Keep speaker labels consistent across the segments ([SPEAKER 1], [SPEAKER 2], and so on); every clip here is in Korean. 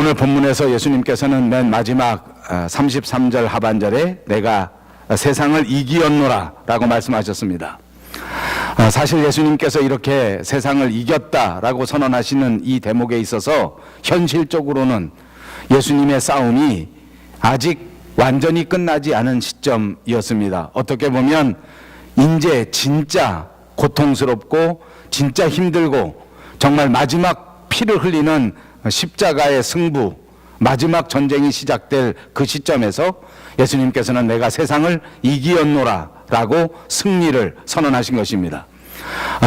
[SPEAKER 1] 오늘 본문에서 예수님께서는 맨 마지막 33절 하반절에 내가 세상을 이기었노라 라고 말씀하셨습니다. 사실 예수님께서 이렇게 세상을 이겼다라고 선언하시는 이 대목에 있어서 현실적으로는 예수님의 싸움이 아직 완전히 끝나지 않은 시점이었습니다. 어떻게 보면 이제 진짜 고통스럽고 진짜 힘들고 정말 마지막 피를 흘리는 십자가의 승부, 마지막 전쟁이 시작될 그 시점에서 예수님께서는 내가 세상을 이기었노라 라고 승리를 선언하신 것입니다.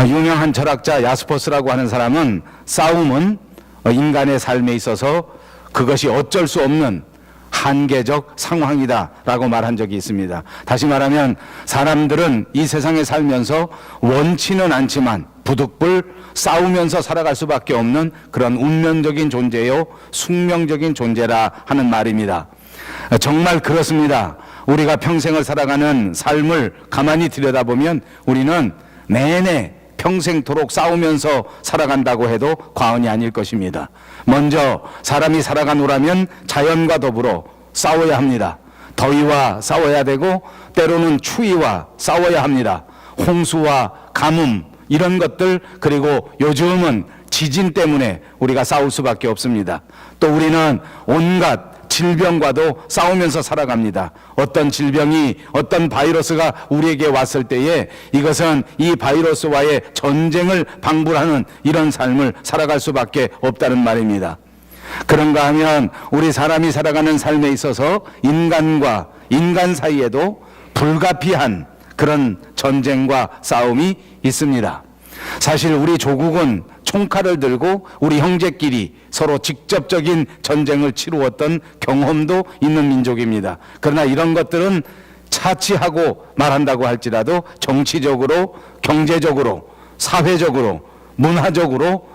[SPEAKER 1] 유명한 철학자 야스퍼스라고 하는 사람은 싸움은 인간의 삶에 있어서 그것이 어쩔 수 없는 한계적 상황이다 라고 말한 적이 있습니다. 다시 말하면 사람들은 이 세상에 살면서 원치는 않지만 부득불 싸우면서 살아갈 수밖에 없는 그런 운명적인 존재요 숙명적인 존재라 하는 말입니다. 정말 그렇습니다. 우리가 평생을 살아가는 삶을 가만히 들여다보면 우리는 내내 평생토록 싸우면서 살아간다고 해도 과언이 아닐 것입니다. 먼저 사람이 살아가노라면 자연과 더불어 싸워야 합니다. 더위와 싸워야 되고 때로는 추위와 싸워야 합니다. 홍수와 가뭄 이런 것들, 그리고 요즘은 지진 때문에 우리가 싸울 수밖에 없습니다. 또 우리는 온갖 질병과도 싸우면서 살아갑니다. 어떤 질병이, 어떤 바이러스가 우리에게 왔을 때에 이것은 이 바이러스와의 전쟁을 방불하는 이런 삶을 살아갈 수밖에 없다는 말입니다. 그런가 하면 우리 사람이 살아가는 삶에 있어서 인간과 인간 사이에도 불가피한 그런 전쟁과 싸움이 있습니다. 사실 우리 조국은 총칼을 들고 우리 형제끼리 서로 직접적인 전쟁을 치루었던 경험도 있는 민족입니다. 그러나 이런 것들은 차치하고 말한다고 할지라도 정치적으로, 경제적으로, 사회적으로, 문화적으로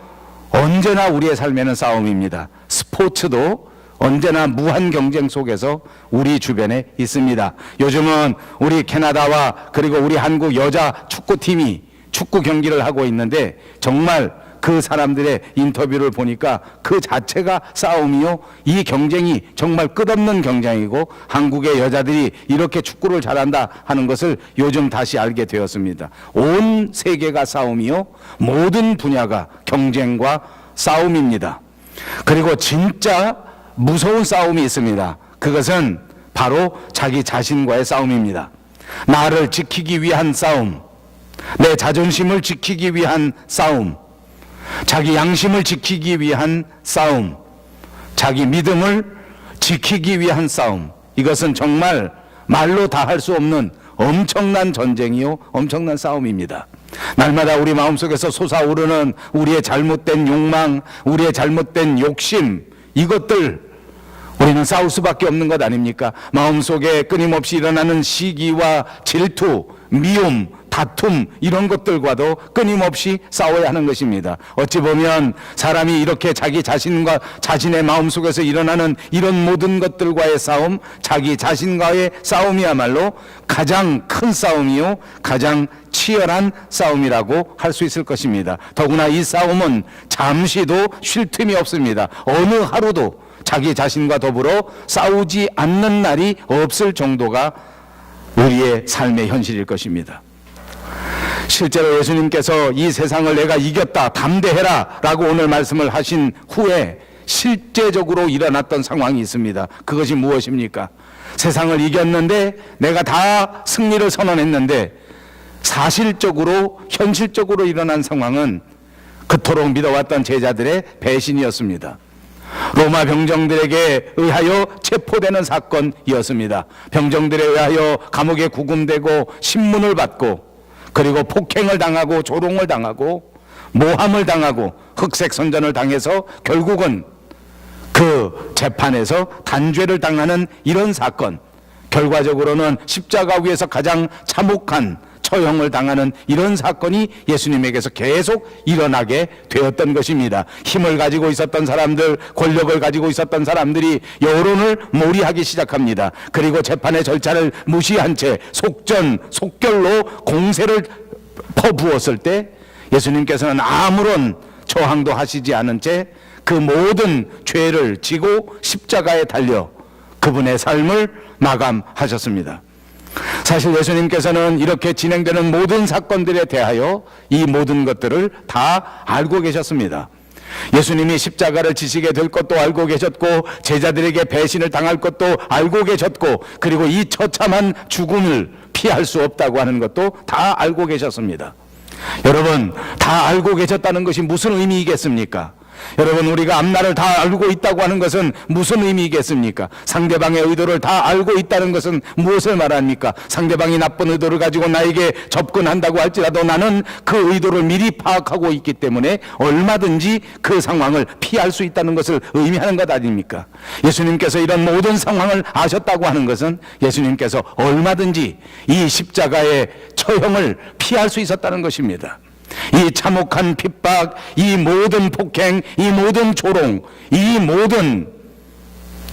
[SPEAKER 1] 언제나 우리의 삶에는 싸움입니다. 스포츠도 언제나 무한 경쟁 속에서 우리 주변에 있습니다. 요즘은 우리 캐나다와 그리고 우리 한국 여자 축구팀이 축구 경기를 하고 있는데 정말 그 사람들의 인터뷰를 보니까 그 자체가 싸움이요, 이 경쟁이 정말 끝없는 경쟁이고 한국의 여자들이 이렇게 축구를 잘한다 하는 것을 요즘 다시 알게 되었습니다. 온 세계가 싸움이요, 모든 분야가 경쟁과 싸움입니다. 그리고 진짜 무서운 싸움이 있습니다. 그것은 바로 자기 자신과의 싸움입니다. 나를 지키기 위한 싸움, 내 자존심을 지키기 위한 싸움, 자기 양심을 지키기 위한 싸움, 자기 믿음을 지키기 위한 싸움. 이것은 정말 말로 다 할 수 없는 엄청난 전쟁이요, 엄청난 싸움입니다. 날마다 우리 마음속에서 솟아오르는 우리의 잘못된 욕망, 우리의 잘못된 욕심, 이것들 우리는 싸울 수밖에 없는 것 아닙니까? 마음속에 끊임없이 일어나는 시기와 질투, 미움, 다툼 이런 것들과도 끊임없이 싸워야 하는 것입니다. 어찌 보면 사람이 이렇게 자기 자신과 자신의 마음속에서 일어나는 이런 모든 것들과의 싸움, 자기 자신과의 싸움이야말로 가장 큰 싸움이요, 가장 치열한 싸움이라고 할 수 있을 것입니다. 더구나 이 싸움은 잠시도 쉴 틈이 없습니다. 어느 하루도 자기 자신과 더불어 싸우지 않는 날이 없을 정도가 우리의 삶의 현실일 것입니다. 실제로 예수님께서 이 세상을 내가 이겼다, 담대해라 라고 오늘 말씀을 하신 후에 실제적으로 일어났던 상황이 있습니다. 그것이 무엇입니까? 세상을 이겼는데, 내가 다 승리를 선언했는데 사실적으로, 현실적으로 일어난 상황은 그토록 믿어왔던 제자들의 배신이었습니다. 로마 병정들에게 의하여 체포되는 사건이었습니다. 병정들에 의하여 감옥에 구금되고 신문을 받고, 그리고 폭행을 당하고 조롱을 당하고 모함을 당하고 흑색선전을 당해서 결국은 그 재판에서 단죄를 당하는 이런 사건, 결과적으로는 십자가 위에서 가장 참혹한 처형을 당하는 이런 사건이 예수님에게서 계속 일어나게 되었던 것입니다. 힘을 가지고 있었던 사람들, 권력을 가지고 있었던 사람들이 여론을 몰이하기 시작합니다. 그리고 재판의 절차를 무시한 채 속전속결로 공세를 퍼부었을 때 예수님께서는 아무런 저항도 하시지 않은 채 그 모든 죄를 지고 십자가에 달려 그분의 삶을 마감하셨습니다. 사실 예수님께서는 이렇게 진행되는 모든 사건들에 대하여 이 모든 것들을 다 알고 계셨습니다. 예수님이 십자가를 지시게 될 것도 알고 계셨고, 제자들에게 배신을 당할 것도 알고 계셨고, 그리고 이 처참한 죽음을 피할 수 없다고 하는 것도 다 알고 계셨습니다. 여러분, 다 알고 계셨다는 것이 무슨 의미이겠습니까? 여러분, 우리가 앞날을 다 알고 있다고 하는 것은 무슨 의미이겠습니까? 상대방의 의도를 다 알고 있다는 것은 무엇을 말합니까? 상대방이 나쁜 의도를 가지고 나에게 접근한다고 할지라도 나는 그 의도를 미리 파악하고 있기 때문에 얼마든지 그 상황을 피할 수 있다는 것을 의미하는 것 아닙니까? 예수님께서 이런 모든 상황을 아셨다고 하는 것은 예수님께서 얼마든지 이 십자가의 처형을 피할 수 있었다는 것입니다. 이 참혹한 핍박, 이 모든 폭행, 이 모든 조롱, 이 모든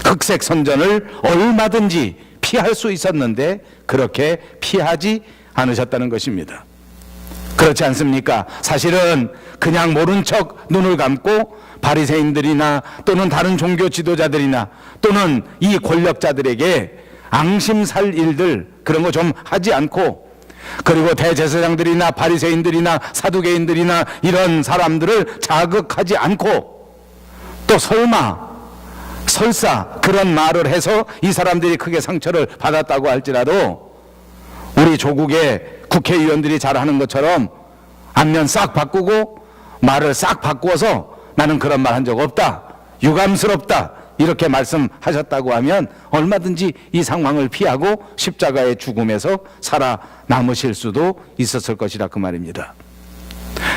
[SPEAKER 1] 흑색 선전을 얼마든지 피할 수 있었는데 그렇게 피하지 않으셨다는 것입니다. 그렇지 않습니까? 사실은 그냥 모른 척 눈을 감고 바리새인들이나 또는 다른 종교 지도자들이나 또는 이 권력자들에게 앙심살 일들 그런 거 좀 하지 않고, 그리고 대제사장들이나 바리새인들이나 사두개인들이나 이런 사람들을 자극하지 않고, 또 설사 그런 말을 해서 이 사람들이 크게 상처를 받았다고 할지라도 우리 조국의 국회의원들이 잘하는 것처럼 안면 싹 바꾸고 말을 싹 바꾸어서 나는 그런 말 한 적 없다, 유감스럽다, 이렇게 말씀하셨다고 하면 얼마든지 이 상황을 피하고 십자가의 죽음에서 살아남으실 수도 있었을 것이라 그 말입니다.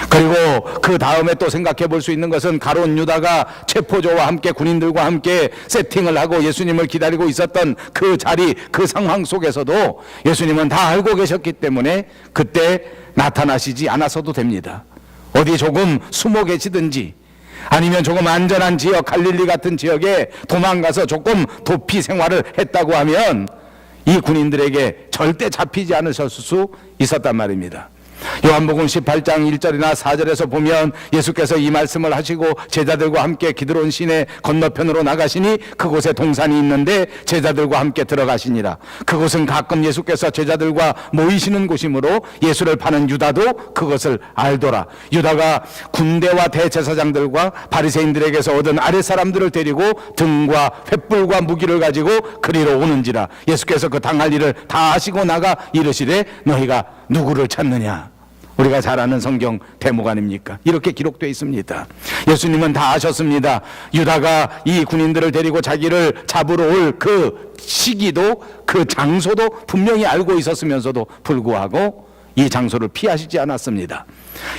[SPEAKER 1] 그리고 그 다음에 또 생각해 볼 수 있는 것은 가룟 유다가 체포조와 함께 군인들과 함께 세팅을 하고 예수님을 기다리고 있었던 그 자리, 그 상황 속에서도 예수님은 다 알고 계셨기 때문에 그때 나타나시지 않아서도 됩니다. 어디 조금 숨어 계시든지 아니면 조금 안전한 지역, 갈릴리 같은 지역에 도망가서 조금 도피 생활을 했다고 하면 이 군인들에게 절대 잡히지 않으셨을 수 있었단 말입니다. 요한복음 18장 1절이나 4절에서 보면 예수께서 이 말씀을 하시고 제자들과 함께 기드론 시내 건너편으로 나가시니 그곳에 동산이 있는데 제자들과 함께 들어가시니라. 그곳은 가끔 예수께서 제자들과 모이시는 곳이므로 예수를 파는 유다도 그것을 알더라. 유다가 군대와 대제사장들과 바리새인들에게서 얻은 아랫사람들을 데리고 등과 횃불과 무기를 가지고 그리로 오는지라. 예수께서 그 당할 일을 다 하시고 나가 이르시되 너희가 누구를 찾느냐? 우리가 잘 아는 성경 대목 아닙니까? 이렇게 기록되어 있습니다. 예수님은 다 아셨습니다. 유다가 이 군인들을 데리고 자기를 잡으러 올 그 시기도 그 장소도 분명히 알고 있었으면서도 불구하고 이 장소를 피하시지 않았습니다.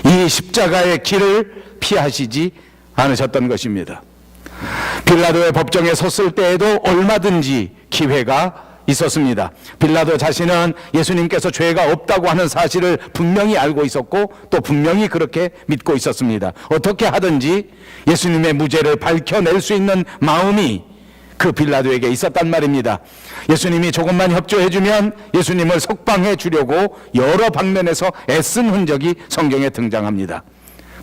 [SPEAKER 1] 이 십자가의 길을 피하시지 않으셨던 것입니다. 빌라도의 법정에 섰을 때에도 얼마든지 기회가 있었습니다. 빌라도 자신은 예수님께서 죄가 없다고 하는 사실을 분명히 알고 있었고 또 분명히 그렇게 믿고 있었습니다. 어떻게 하든지 예수님의 무죄를 밝혀낼 수 있는 마음이 그 빌라도에게 있었단 말입니다. 예수님이 조금만 협조해주면 예수님을 석방해 주려고 여러 방면에서 애쓴 흔적이 성경에 등장합니다.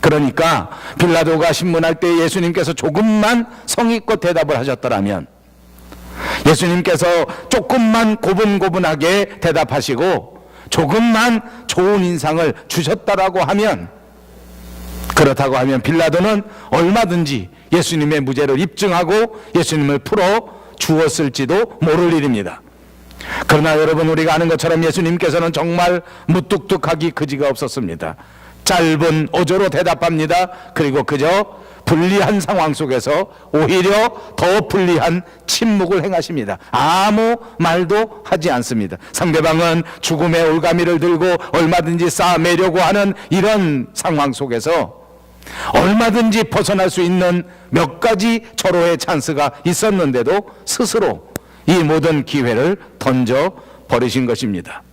[SPEAKER 1] 그러니까 빌라도가 신문할 때 예수님께서 조금만 성의껏 대답을 하셨더라면, 예수님께서 조금만 고분고분하게 대답하시고 조금만 좋은 인상을 주셨다라고 하면, 그렇다고 하면 빌라도는 얼마든지 예수님의 무죄를 입증하고 예수님을 풀어 주었을지도 모를 일입니다. 그러나 여러분, 우리가 아는 것처럼 예수님께서는 정말 무뚝뚝하기 그지가 없었습니다. 짧은 어조로 대답합니다. 그리고 그저 불리한 상황 속에서 오히려 더 불리한 침묵을 행하십니다. 아무 말도 하지 않습니다. 상대방은 죽음의 올가미를 들고 얼마든지 쌓아매려고 하는 이런 상황 속에서 얼마든지 벗어날 수 있는 몇 가지 절호의 찬스가 있었는데도 스스로 이 모든 기회를 던져 버리신 것입니다.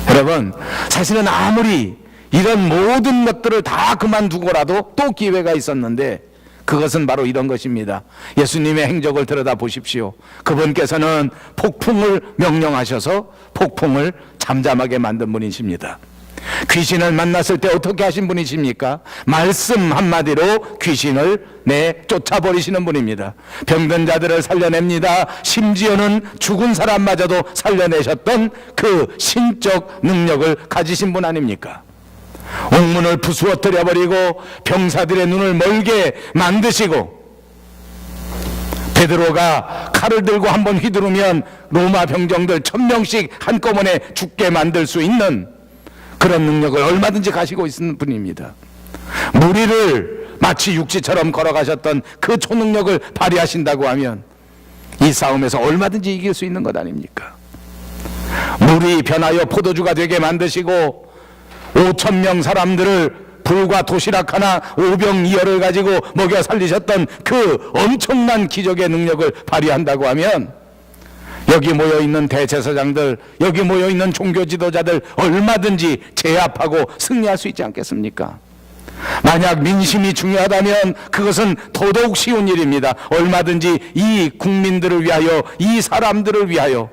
[SPEAKER 1] 여러분, 사실은 아무리 이런 모든 것들을 다 그만두고라도 또 기회가 있었는데 그것은 바로 이런 것입니다. 예수님의 행적을 들여다 보십시오. 그분께서는 폭풍을 명령하셔서 폭풍을 잠잠하게 만든 분이십니다. 귀신을 만났을 때 어떻게 하신 분이십니까? 말씀 한마디로 귀신을 쫓아버리시는 분입니다. 병든 자들을 살려냅니다. 심지어는 죽은 사람마저도 살려내셨던 그 신적 능력을 가지신 분 아닙니까? 옥문을 부수어뜨려 버리고 병사들의 눈을 멀게 만드시고, 베드로가 칼을 들고 한번 휘두르면 로마 병정들 1000명씩 한꺼번에 죽게 만들 수 있는 그런 능력을 얼마든지 가지고 있는 분입니다. 무리를 마치 육지처럼 걸어가셨던 그 초능력을 발휘하신다고 하면 이 싸움에서 얼마든지 이길 수 있는 것 아닙니까? 물이 변하여 포도주가 되게 만드시고 5000명 사람들을 불과 도시락 하나 5병2혈을 가지고 먹여 살리셨던 그 엄청난 기적의 능력을 발휘한다고 하면 여기 모여있는 대제사장들, 여기 모여있는 종교 지도자들 얼마든지 제압하고 승리할 수 있지 않겠습니까? 만약 민심이 중요하다면 그것은 더더욱 쉬운 일입니다. 얼마든지 이 국민들을 위하여, 이 사람들을 위하여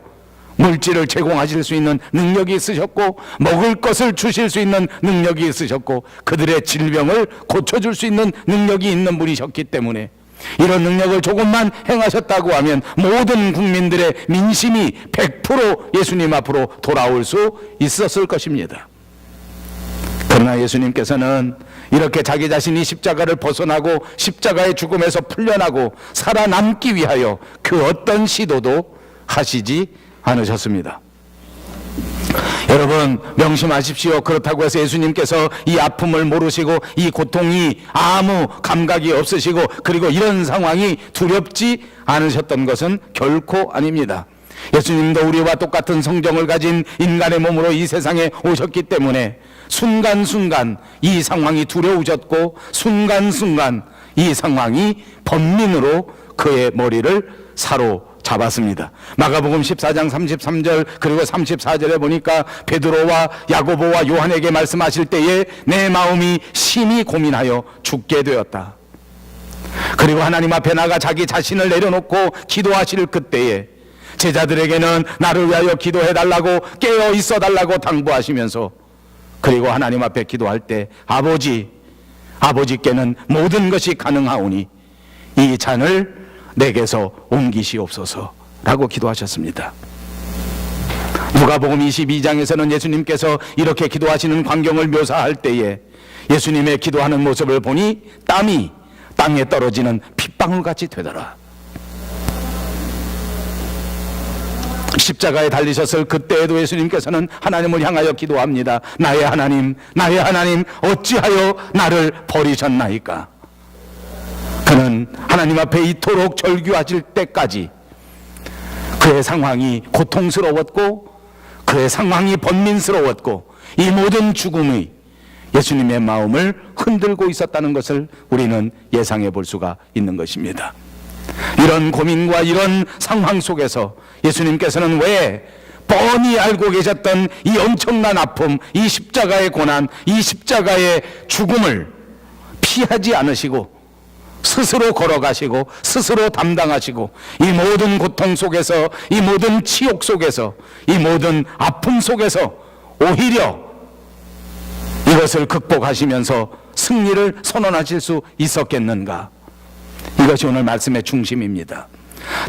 [SPEAKER 1] 물질을 제공하실 수 있는 능력이 있으셨고, 먹을 것을 주실 수 있는 능력이 있으셨고, 그들의 질병을 고쳐줄 수 있는 능력이 있는 분이셨기 때문에 이런 능력을 조금만 행하셨다고 하면 모든 국민들의 민심이 100% 예수님 앞으로 돌아올 수 있었을 것입니다. 그러나 예수님께서는 이렇게 자기 자신이 십자가를 벗어나고 십자가의 죽음에서 풀려나고 살아남기 위하여 그 어떤 시도도 하시지 않으셨습니다. 여러분 명심하십시오. 그렇다고 해서 예수님께서 이 아픔을 모르시고 이 고통이 아무 감각이 없으시고 그리고 이런 상황이 두렵지 않으셨던 것은 결코 아닙니다. 예수님도 우리와 똑같은 성정을 가진 인간의 몸으로 이 세상에 오셨기 때문에 순간순간 이 상황이 두려우셨고 순간순간 이 상황이 번민으로 그의 머리를 사로잡았습니다. 마가복음 14장 33절 그리고 34절에 보니까 베드로와 야고보와 요한에게 말씀하실 때에 내 마음이 심히 고민하여 죽게 되었다. 그리고 하나님 앞에 나가 자기 자신을 내려놓고 기도하실 그때에 제자들에게는 나를 위하여 기도해달라고 깨어 있어달라고 당부하시면서 그리고 하나님 앞에 기도할 때 아버지께는 모든 것이 가능하오니 이 잔을 내게서 옮기시옵소서라고 기도하셨습니다. 누가복음 22장에서는 예수님께서 이렇게 기도하시는 광경을 묘사할 때에 예수님의 기도하는 모습을 보니 땀이 땅에 떨어지는 핏방울같이 되더라. 십자가에 달리셨을 그때에도 예수님께서는 하나님을 향하여 기도합니다. 나의 하나님 어찌하여 나를 버리셨나이까? 그는 하나님 앞에 이토록 절규하실 때까지 그의 상황이 고통스러웠고 그의 상황이 번민스러웠고 이 모든 죽음이 예수님의 마음을 흔들고 있었다는 것을 우리는 예상해 볼 수가 있는 것입니다. 이런 고민과 이런 상황 속에서 예수님께서는 왜 뻔히 알고 계셨던 이 엄청난 아픔, 이 십자가의 고난, 이 십자가의 죽음을 피하지 않으시고 스스로 걸어가시고 스스로 담당하시고 이 모든 고통 속에서 이 모든 치욕 속에서 이 모든 아픔 속에서 오히려 이것을 극복하시면서 승리를 선언하실 수 있었겠는가? 이것이 오늘 말씀의 중심입니다.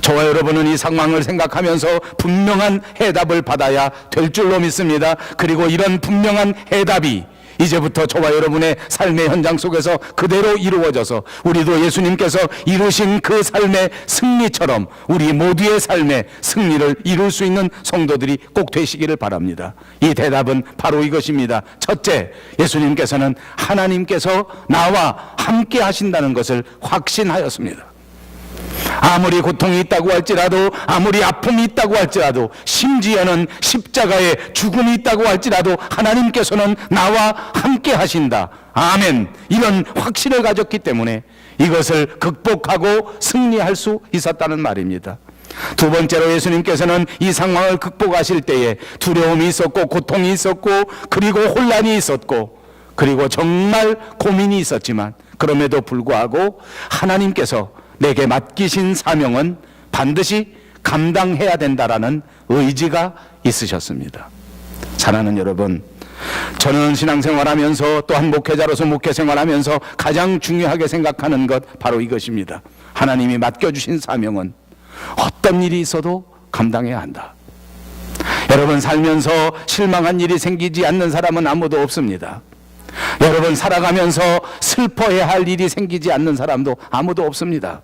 [SPEAKER 1] 저와 여러분은 이 상황을 생각하면서 분명한 해답을 받아야 될 줄로 믿습니다. 그리고 이런 분명한 해답이 이제부터 저와 여러분의 삶의 현장 속에서 그대로 이루어져서 우리도 예수님께서 이루신 그 삶의 승리처럼 우리 모두의 삶의 승리를 이룰 수 있는 성도들이 꼭 되시기를 바랍니다. 이 대답은 바로 이것입니다. 첫째, 예수님께서는 하나님께서 나와 함께 하신다는 것을 확신하였습니다. 아무리 고통이 있다고 할지라도 아무리 아픔이 있다고 할지라도 심지어는 십자가에 죽음이 있다고 할지라도 하나님께서는 나와 함께 하신다. 아멘. 이런 확신을 가졌기 때문에 이것을 극복하고 승리할 수 있었다는 말입니다. 두 번째로 예수님께서는 이 상황을 극복하실 때에 두려움이 있었고 고통이 있었고 그리고 혼란이 있었고 그리고 정말 고민이 있었지만 그럼에도 불구하고 하나님께서 내게 맡기신 사명은 반드시 감당해야 된다라는 의지가 있으셨습니다. 사랑하는 여러분, 저는 신앙생활하면서 또한 목회자로서 목회생활하면서 가장 중요하게 생각하는 것 바로 이것입니다. 하나님이 맡겨주신 사명은 어떤 일이 있어도 감당해야 한다. 여러분, 살면서 실망한 일이 생기지 않는 사람은 아무도 없습니다. 여러분, 살아가면서 슬퍼해야 할 일이 생기지 않는 사람도 아무도 없습니다.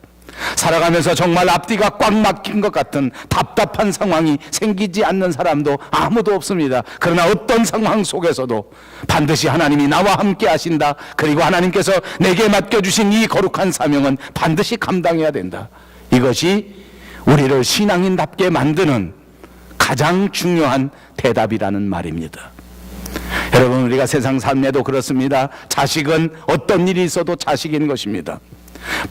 [SPEAKER 1] 살아가면서 정말 앞뒤가 꽉 막힌 것 같은 답답한 상황이 생기지 않는 사람도 아무도 없습니다. 그러나 어떤 상황 속에서도 반드시 하나님이 나와 함께 하신다. 그리고 하나님께서 내게 맡겨주신 이 거룩한 사명은 반드시 감당해야 된다. 이것이 우리를 신앙인답게 만드는 가장 중요한 대답이라는 말입니다. 여러분, 우리가 세상 삶에도 그렇습니다. 자식은 어떤 일이 있어도 자식인 것입니다.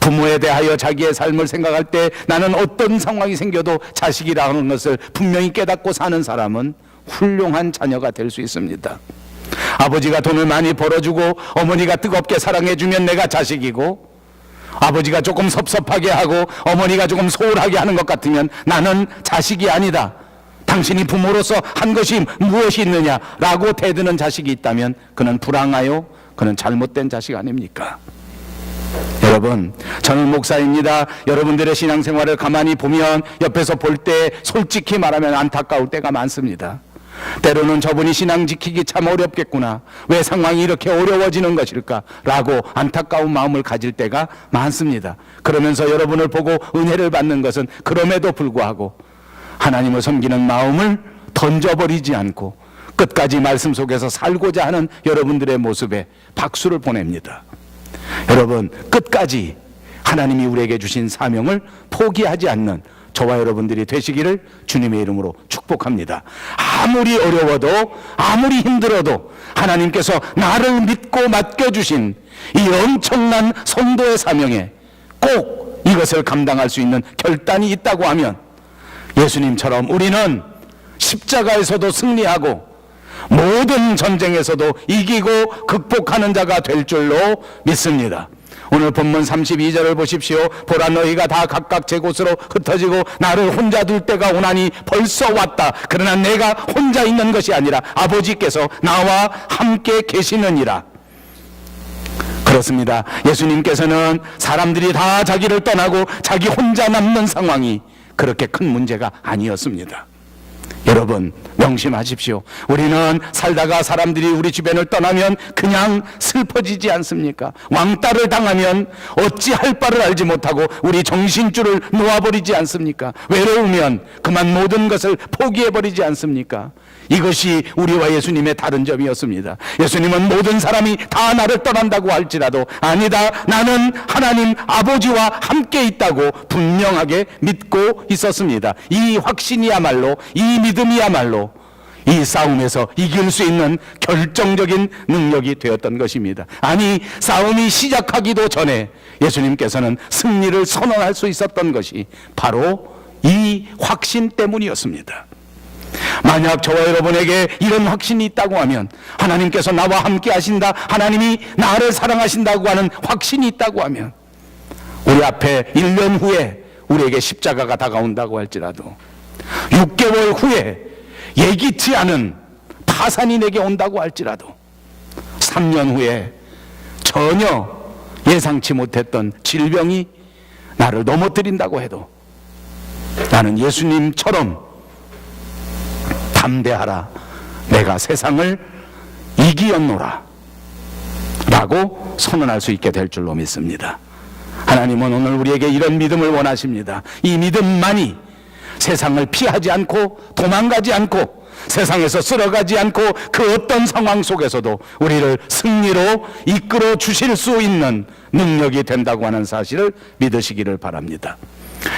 [SPEAKER 1] 부모에 대하여 자기의 삶을 생각할 때 나는 어떤 상황이 생겨도 자식이라는 것을 분명히 깨닫고 사는 사람은 훌륭한 자녀가 될 수 있습니다. 아버지가 돈을 많이 벌어주고 어머니가 뜨겁게 사랑해주면 내가 자식이고, 아버지가 조금 섭섭하게 하고 어머니가 조금 소홀하게 하는 것 같으면 나는 자식이 아니다. 당신이 부모로서 한 것이 무엇이 있느냐라고 대드는 자식이 있다면 그는 불행하여 그는 잘못된 자식 아닙니까? 여러분, 저는 목사입니다. 여러분들의 신앙생활을 가만히 보면 옆에서 볼 때 솔직히 말하면 안타까울 때가 많습니다. 때로는 저분이 신앙 지키기 참 어렵겠구나, 왜 상황이 이렇게 어려워지는 것일까 라고 안타까운 마음을 가질 때가 많습니다. 그러면서 여러분을 보고 은혜를 받는 것은 그럼에도 불구하고 하나님을 섬기는 마음을 던져버리지 않고 끝까지 말씀 속에서 살고자 하는 여러분들의 모습에 박수를 보냅니다. 여러분, 끝까지 하나님이 우리에게 주신 사명을 포기하지 않는 저와 여러분들이 되시기를 주님의 이름으로 축복합니다. 아무리 어려워도 아무리 힘들어도 하나님께서 나를 믿고 맡겨주신 이 엄청난 성도의 사명에 꼭 이것을 감당할 수 있는 결단이 있다고 하면 예수님처럼 우리는 십자가에서도 승리하고 모든 전쟁에서도 이기고 극복하는 자가 될 줄로 믿습니다. 오늘 본문 32절을 보십시오. 보라, 너희가 다 각각 제 곳으로 흩어지고 나를 혼자 둘 때가 오나니 벌써 왔다. 그러나 내가 혼자 있는 것이 아니라 아버지께서 나와 함께 계시느니라. 그렇습니다. 예수님께서는 사람들이 다 자기를 떠나고 자기 혼자 남는 상황이 그렇게 큰 문제가 아니었습니다. 여러분, 명심하십시오. 우리는 살다가 사람들이 우리 주변을 떠나면 그냥 슬퍼지지 않습니까? 왕따를 당하면 어찌할 바를 알지 못하고 우리 정신줄을 놓아버리지 않습니까? 외로우면 그만 모든 것을 포기해버리지 않습니까? 이것이 우리와 예수님의 다른 점이었습니다. 예수님은 모든 사람이 다 나를 떠난다고 할지라도 아니다, 나는 하나님 아버지와 함께 있다고 분명하게 믿고 있었습니다. 이 확신이야말로, 이 믿음이야말로 이 싸움에서 이길 수 있는 결정적인 능력이 되었던 것입니다. 아니, 싸움이 시작하기도 전에 예수님께서는 승리를 선언할 수 있었던 것이 바로 이 확신 때문이었습니다. 만약 저와 여러분에게 이런 확신이 있다고 하면, 하나님께서 나와 함께 하신다, 하나님이 나를 사랑하신다고 하는 확신이 있다고 하면, 우리 앞에 1년 후에 우리에게 십자가가 다가온다고 할지라도 6개월 후에 예기치 않은 파산이 내게 온다고 할지라도 3년 후에 전혀 예상치 못했던 질병이 나를 넘어뜨린다고 해도 나는 예수님처럼 담대하라, 내가 세상을 이기었노라 라고 선언할 수 있게 될 줄로 믿습니다. 하나님은 오늘 우리에게 이런 믿음을 원하십니다. 이 믿음만이 세상을 피하지 않고 도망가지 않고 세상에서 쓸어가지 않고 그 어떤 상황 속에서도 우리를 승리로 이끌어 주실 수 있는 능력이 된다고 하는 사실을 믿으시기를 바랍니다.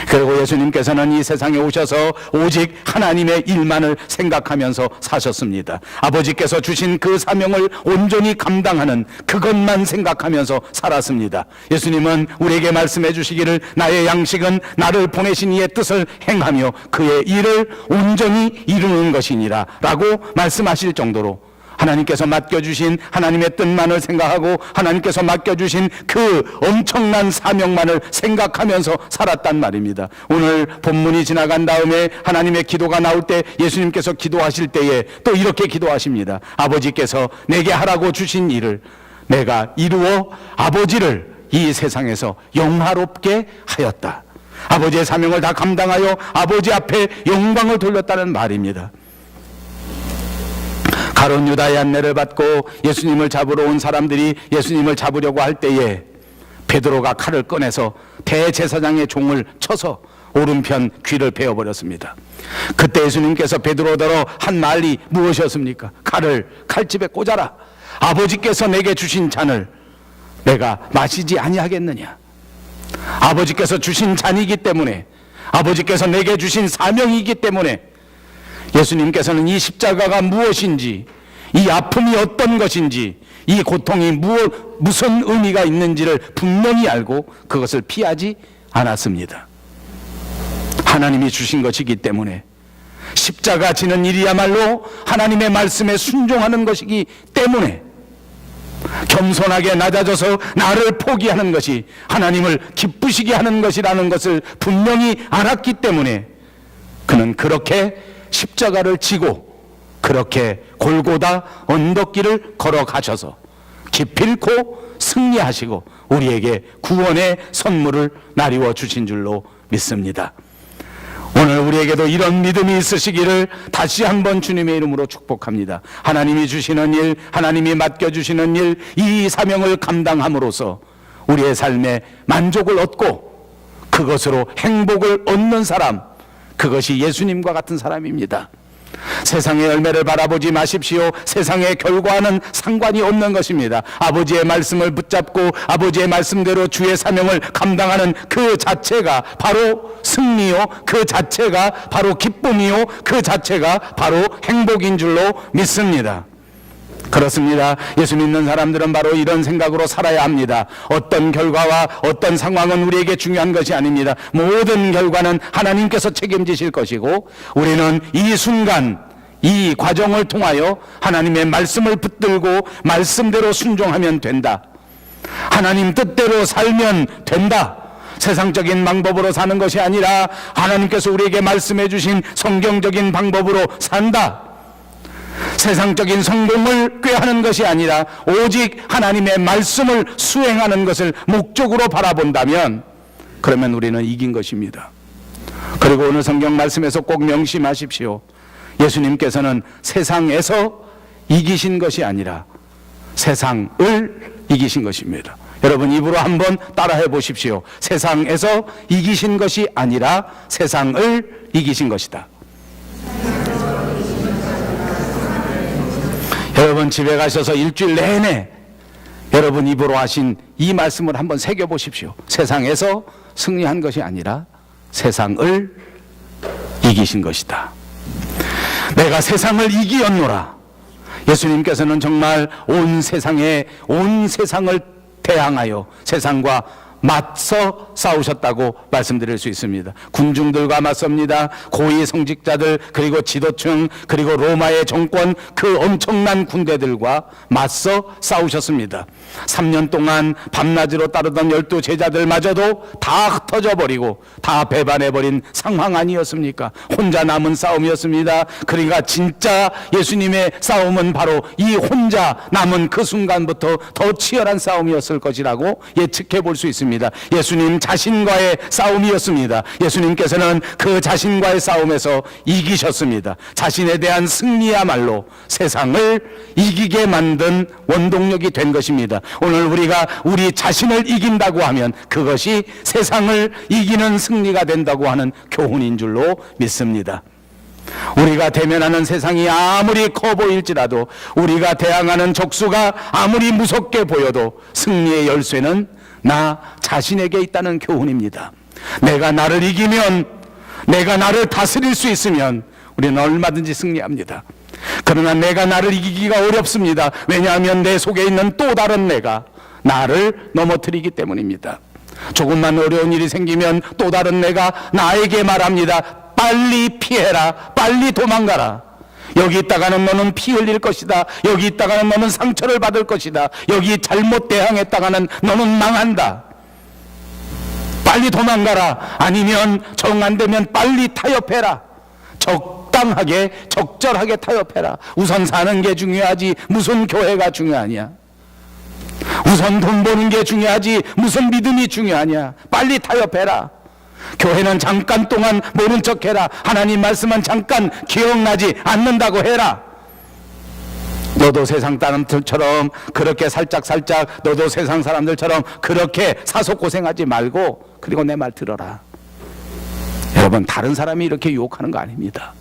[SPEAKER 1] 그리고 예수님께서는 이 세상에 오셔서 오직 하나님의 일만을 생각하면서 사셨습니다. 아버지께서 주신 그 사명을 온전히 감당하는 그것만 생각하면서 살았습니다. 예수님은 우리에게 말씀해 주시기를 나의 양식은 나를 보내신 이의 뜻을 행하며 그의 일을 온전히 이루는 것이니라 라고 말씀하실 정도로 하나님께서 맡겨주신 하나님의 뜻만을 생각하고 하나님께서 맡겨주신 그 엄청난 사명만을 생각하면서 살았단 말입니다. 오늘 본문이 지나간 다음에 하나님의 기도가 나올 때 예수님께서 기도하실 때에 또 이렇게 기도하십니다. 아버지께서 내게 하라고 주신 일을 내가 이루어 아버지를 이 세상에서 영화롭게 하였다. 아버지의 사명을 다 감당하여 아버지 앞에 영광을 돌렸다는 말입니다. 가룟 유다의 안내를 받고 예수님을 잡으러 온 사람들이 예수님을 잡으려고 할 때에 베드로가 칼을 꺼내서 대제사장의 종을 쳐서 오른편 귀를 베어버렸습니다. 그때 예수님께서 베드로더러 한 말이 무엇이었습니까? 칼을 칼집에 꽂아라. 아버지께서 내게 주신 잔을 내가 마시지 아니하겠느냐. 아버지께서 주신 잔이기 때문에, 아버지께서 내게 주신 사명이기 때문에 예수님께서는 이 십자가가 무엇인지, 이 아픔이 어떤 것인지, 이 고통이 무슨 의미가 있는지를 분명히 알고 그것을 피하지 않았습니다. 하나님이 주신 것이기 때문에, 십자가 지는 일이야말로 하나님의 말씀에 순종하는 것이기 때문에, 겸손하게 낮아져서 나를 포기하는 것이 하나님을 기쁘시게 하는 것이라는 것을 분명히 알았기 때문에 그는 그렇게 십자가를 지고 그렇게 골고다 언덕길을 걸어가셔서 기필코 승리하시고 우리에게 구원의 선물을 나리워 주신 줄로 믿습니다. 오늘 우리에게도 이런 믿음이 있으시기를 다시 한번 주님의 이름으로 축복합니다. 하나님이 주시는 일, 하나님이 맡겨주시는 일, 이 사명을 감당함으로써 우리의 삶에 만족을 얻고 그것으로 행복을 얻는 사람, 그것이 예수님과 같은 사람입니다. 세상의 열매를 바라보지 마십시오. 세상의 결과는 상관이 없는 것입니다. 아버지의 말씀을 붙잡고 아버지의 말씀대로 주의 사명을 감당하는 그 자체가 바로 승리요, 그 자체가 바로 기쁨이요, 그 자체가 바로 행복인 줄로 믿습니다. 그렇습니다. 예수 믿는 사람들은 바로 이런 생각으로 살아야 합니다. 어떤 결과와 어떤 상황은 우리에게 중요한 것이 아닙니다. 모든 결과는 하나님께서 책임지실 것이고 우리는 이 순간 이 과정을 통하여 하나님의 말씀을 붙들고 말씀대로 순종하면 된다. 하나님 뜻대로 살면 된다. 세상적인 방법으로 사는 것이 아니라 하나님께서 우리에게 말씀해 주신 성경적인 방법으로 산다. 세상적인 성공을 꾀하는 것이 아니라 오직 하나님의 말씀을 수행하는 것을 목적으로 바라본다면 그러면 우리는 이긴 것입니다. 그리고 오늘 성경 말씀에서 꼭 명심하십시오. 예수님께서는 세상에서 이기신 것이 아니라 세상을 이기신 것입니다. 여러분 입으로 한번 따라해 보십시오. 세상에서 이기신 것이 아니라 세상을 이기신 것이다. 여러분 집에 가셔서 일주일 내내 여러분 입으로 하신 이 말씀을 한번 새겨보십시오. 세상에서 승리한 것이 아니라 세상을 이기신 것이다. 내가 세상을 이기었노라. 예수님께서는 정말 온 세상을 대항하여 세상과 맞서 싸우셨다고 말씀드릴 수 있습니다. 군중들과 맞섭니다. 고위 성직자들, 그리고 지도층, 그리고 로마의 정권, 그 엄청난 군대들과 맞서 싸우셨습니다. 3년 동안 밤낮으로 따르던 12 제자들마저도 다 흩어져 버리고 다 배반해버린 상황 아니었습니까? 혼자 남은 싸움이었습니다. 그러니까 진짜 예수님의 싸움은 바로 이 혼자 남은 그 순간부터 더 치열한 싸움이었을 것이라고 예측해 볼 수 있습니다. 예수님 자신과의 싸움이었습니다. 예수님께서는 그 자신과의 싸움에서 이기셨습니다. 자신에 대한 승리야말로 세상을 이기게 만든 원동력이 된 것입니다. 오늘 우리가 우리 자신을 이긴다고 하면 그것이 세상을 이기는 승리가 된다고 하는 교훈인 줄로 믿습니다. 우리가 대면하는 세상이 아무리 커 보일지라도, 우리가 대항하는 적수가 아무리 무섭게 보여도 승리의 열쇠는 나 자신에게 있다는 교훈입니다. 내가 나를 이기면, 내가 나를 다스릴 수 있으면 우리는 얼마든지 승리합니다. 그러나 내가 나를 이기기가 어렵습니다. 왜냐하면 내 속에 있는 또 다른 내가 나를 넘어뜨리기 때문입니다. 조금만 어려운 일이 생기면 또 다른 내가 나에게 말합니다. 빨리 피해라, 빨리 도망가라. 여기 있다가는 너는 피 흘릴 것이다. 여기 있다가는 너는 상처를 받을 것이다. 여기 잘못 대항했다가는 너는 망한다. 빨리 도망가라. 아니면 정 안 되면 빨리 타협해라. 적당하게 적절하게 타협해라. 우선 사는 게 중요하지 무슨 교회가 중요하냐. 우선 돈 버는 게 중요하지 무슨 믿음이 중요하냐. 빨리 타협해라. 교회는 잠깐 동안 모른 척해라. 하나님 말씀은 잠깐 기억나지 않는다고 해라. 너도 세상 사람들처럼 그렇게 살짝 너도 세상 사람들처럼 그렇게 사속고생하지 말고 그리고 내 말 들어라. 여러분, 다른 사람이 이렇게 유혹하는 거 아닙니다.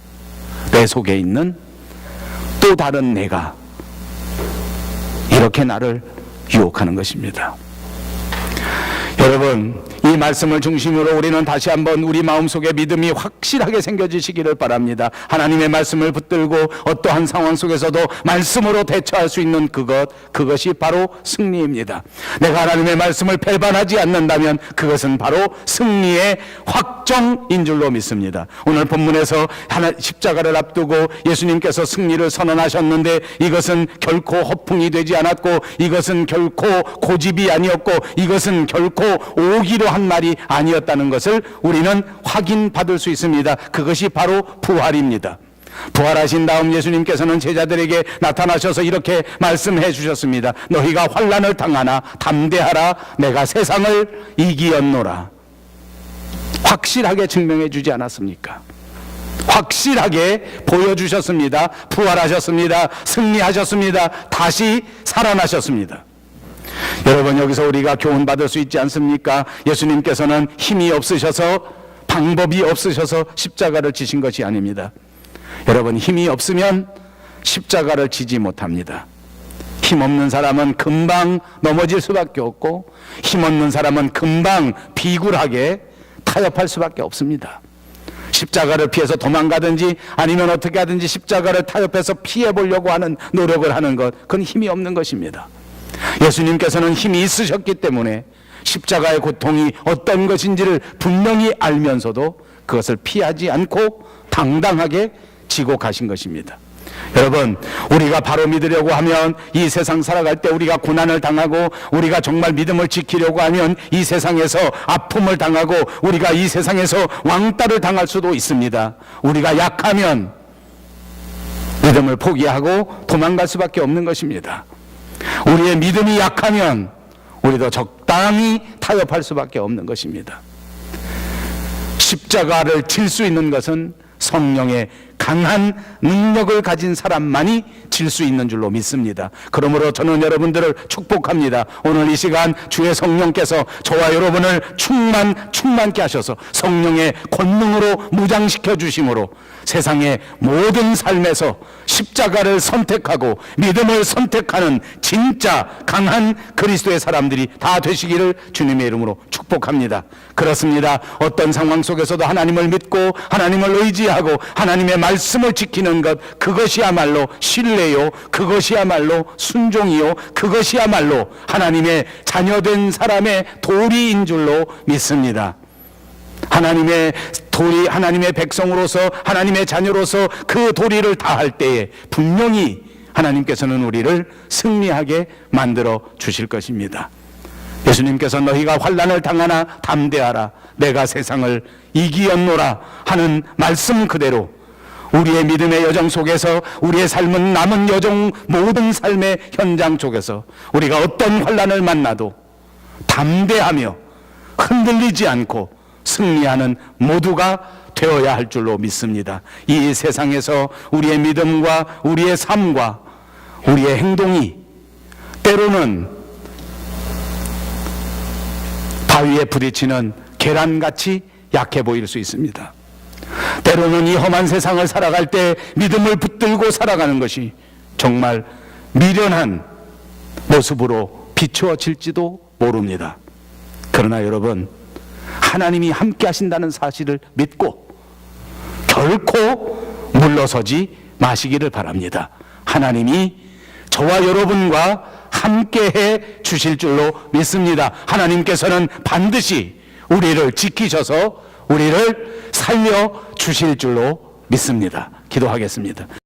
[SPEAKER 1] 내 속에 있는 또 다른 내가 이렇게 나를 유혹하는 것입니다. 여러분, 이 말씀을 중심으로 우리는 다시 한번 우리 마음속에 믿음이 확실하게 생겨지시기를 바랍니다. 하나님의 말씀을 붙들고 어떠한 상황 속에서도 말씀으로 대처할 수 있는 그것이 바로 승리입니다. 내가 하나님의 말씀을 배반하지 않는다면 그것은 바로 승리의 확정인 줄로 믿습니다. 오늘 본문에서 십자가를 앞두고 예수님께서 승리를 선언하셨는데 이것은 결코 허풍이 되지 않았고 이것은 결코 고집이 아니었고 이것은 결코 오기로 한 말이 아니었다는 것을 우리는 확인받을 수 있습니다. 그것이 바로 부활입니다. 부활하신 다음 예수님께서는 제자들에게 나타나셔서 이렇게 말씀해 주셨습니다. 너희가 환난을 당하나 담대하라. 내가 세상을 이기었노라. 확실하게 증명해 주지 않았습니까? 확실하게 보여주셨습니다. 부활하셨습니다. 승리하셨습니다. 다시 살아나셨습니다. 여러분, 여기서 우리가 교훈받을 수 있지 않습니까? 예수님께서는 힘이 없으셔서 방법이 없으셔서 십자가를 지신 것이 아닙니다. 여러분, 힘이 없으면 십자가를 지지 못합니다. 힘없는 사람은 금방 넘어질 수밖에 없고 힘없는 사람은 금방 비굴하게 타협할 수밖에 없습니다. 십자가를 피해서 도망가든지 아니면 어떻게 하든지 십자가를 타협해서 피해보려고 하는 노력을 하는 것, 그건 힘이 없는 것입니다. 예수님께서는 힘이 있으셨기 때문에 십자가의 고통이 어떤 것인지를 분명히 알면서도 그것을 피하지 않고 당당하게 지고 가신 것입니다. 여러분, 우리가 바로 믿으려고 하면 이 세상 살아갈 때 우리가 고난을 당하고 우리가 정말 믿음을 지키려고 하면 이 세상에서 아픔을 당하고 우리가 이 세상에서 왕따를 당할 수도 있습니다. 우리가 약하면 믿음을 포기하고 도망갈 수밖에 없는 것입니다. 우리의 믿음이 약하면 우리도 적당히 타협할 수밖에 없는 것입니다. 십자가를 질 수 있는 것은 성령의 강한 능력을 가진 사람만이 질 수 있는 줄로 믿습니다. 그러므로 저는 여러분들을 축복합니다. 오늘 이 시간 주의 성령께서 저와 여러분을 충만케 하셔서 성령의 권능으로 무장시켜 주심으로 세상의 모든 삶에서 십자가를 선택하고 믿음을 선택하는 진짜 강한 그리스도의 사람들이 다 되시기를 주님의 이름으로 축복합니다. 그렇습니다. 어떤 상황 속에서도 하나님을 믿고 하나님을 의지하고 하나님의 말씀을 지키는 것, 그것이야말로 신뢰요, 그것이야말로 순종이요, 그것이야말로 하나님의 자녀된 사람의 도리인 줄로 믿습니다. 하나님의 도리, 하나님의 백성으로서 하나님의 자녀로서 그 도리를 다할 때에 분명히 하나님께서는 우리를 승리하게 만들어 주실 것입니다. 예수님께서 너희가 환난을 당하나 담대하라. 내가 세상을 이기었노라 하는 말씀 그대로 우리의 믿음의 여정 속에서 우리의 삶은 남은 여정 모든 삶의 현장 속에서 우리가 어떤 환난을 만나도 담대하며 흔들리지 않고 승리하는 모두가 되어야 할 줄로 믿습니다. 이 세상에서 우리의 믿음과 우리의 삶과 우리의 행동이 때로는 바위에 부딪히는 계란같이 약해 보일 수 있습니다. 때로는 이 험한 세상을 살아갈 때 믿음을 붙들고 살아가는 것이 정말 미련한 모습으로 비추어질지도 모릅니다. 그러나 여러분, 하나님이 함께 하신다는 사실을 믿고 결코 물러서지 마시기를 바랍니다. 하나님이 저와 여러분과 함께해 주실 줄로 믿습니다. 하나님께서는 반드시 우리를 지키셔서 우리를 살려 주실 줄로 믿습니다. 기도하겠습니다.